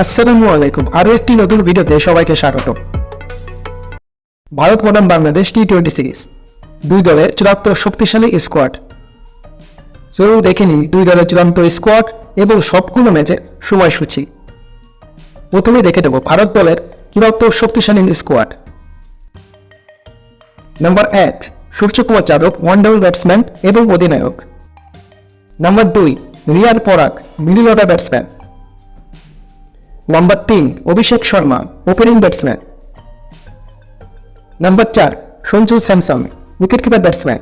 আসসালামু আলাইকুম, আরও একটি নতুন ভিডিওতে সবাইকে স্বাগত। ভারত বনাম বাংলাদেশ টি-20 সিরিজ, দুই দলের চূড়ান্ত শক্তিশালী স্কোয়াড। চলুন দেখে নিই দুই দলের চূড়ান্ত স্কোয়াড এবং সবগুলো ম্যাচের সময়সূচি। প্রথমে দেখে নেব ভারত দলের চূড়ান্ত শক্তিশালী squad. Number 1 Suryakumar Yadav, one down batsman এবং অধিনায়ক। Number 2 Riyan Parag, middle order batsman. Number 3 Abhishek Sharma, opening batsman. Number 4 Sanju Samson, wicketkeeper batsman.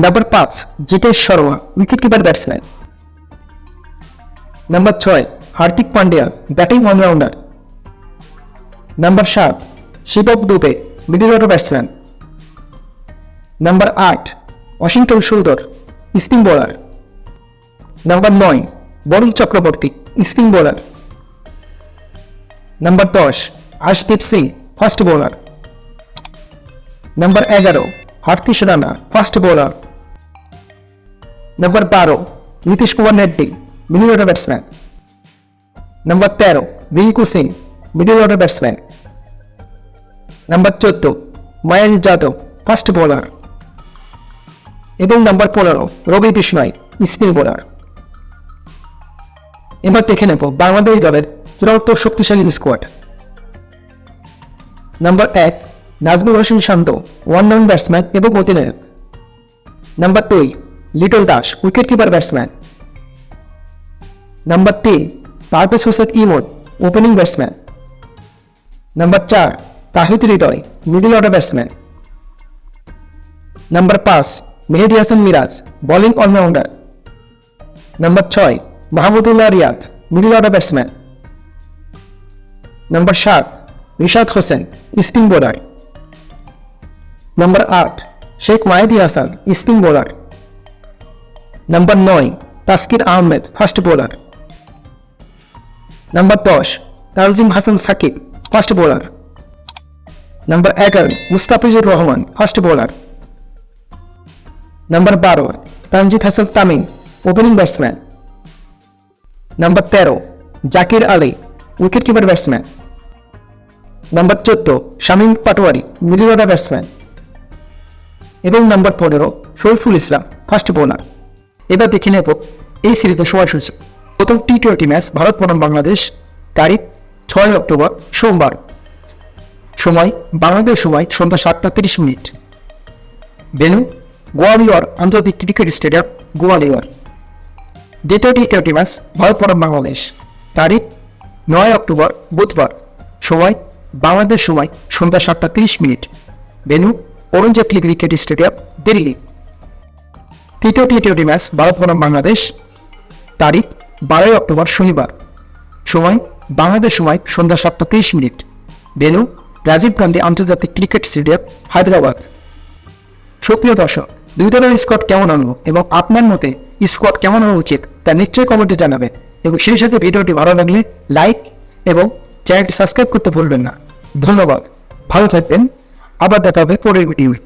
Number 5 Jitesh Sharma, wicketkeeper batsman. Number 6 Hardik Pandya, batting allrounder. Number 7 Shivam Dube, middle order batsman. Number 8 Washington Sundar, spin bowler. Number 9 Varun Chakravarthy, spin bowler. Number 10 Arshdeep Singh, fast bowler. Number 11 Hardik Rana, fast bowler. Number 12 Nitish Kumar Reddy, middle order batsman. Number 13 Rinku Singh, middle order batsman. Number 14 Mayank Yadav, fast bowler. এবং number 15 Ravi Bishnoi, spin bowler. এবার দেখে নেব বাংলাদেশ দলের চূড়ান্ত শক্তিশালী squad. Number 1 Najmul Hossain Shanto, one down batsman এবং অধিনায়ক। Number 2 Liton Das, wicketkeeper batsman. Number 3 Parvez Hossain Emon, opening batsman. Number 4 Tawhid Hridoy, middle order batsman. Number 5 Mehedi Hasan Miraz, bowling allrounder. Number 6 Mahmudullah Riyad, middle order batsman. Number 7 Rishad Hossain, spin bowler. Number 8 Sheikh Mahedi Hasan, spin bowler. Number 9 Taskin Ahmed, fast bowler. Number 10 Tanzim Hasan Sakib, fast bowler. Number 11 Mustafizur Rahman, fast bowler. Number 12 Tanzid Hasan Tamim, opening batsman. Number 13 Zakir Ali, wicketkeeper batsman. Number 14 Shamim Patwari, middle order batsman. এবং number 15 Shariful Islam, fast bowler. এবার দেখে নেব এই সিরিজের সময়সূচি। প্রথম টি-20 match Bharat বনাম বাংলাদেশ, তারিখ 6 অক্টোবর সোমবার, সময় বাংলাদেশ সময় সন্ধ্যা 7:30। ভেন্যু গোয়ালিয়র আন্তর্জাতিক ক্রিকেট স্টেডিয়াম, গোয়ালিয়র। দ্বিতীয় টি-20 ম্যাচ ভারত বনাম বাংলাদেশ, তারিখ 9 অক্টোবর বুধবার, সময় বাংলাদেশ সময় সন্ধ্যা 7:30। Venue Arun Jaitley cricket stadium, Delhi. তৃতীয় টি-20 ম্যাচ ভারত বনাম বাংলাদেশ, তারিখ 12 অক্টোবর শনিবার, সময় বাংলাদেশ সময় সন্ধ্যা 7:30। ভেন্যু রাজীব গান্ধী আন্তর্জাতিক ক্রিকেট স্টেডিয়াম, হায়দ্রাবাদ। সুপ্রিয় দর্শক, দুই দলের স্কোয়াড কেমন হলো এবং আপনার মতে স্কোয়াড কেমন হওয়া উচিত তা নিশ্চয়ই কমেন্টে জানাবেন, এবং সেই সাথে ভিডিওটি ভালো লাগলে লাইক এবং চ্যানেলটি সাবস্ক্রাইব করতে ভুলবেন না। ধন্যবাদ, ভালো থাকবেন, আবার দেখা হবে পরের ভিডিওয়ে।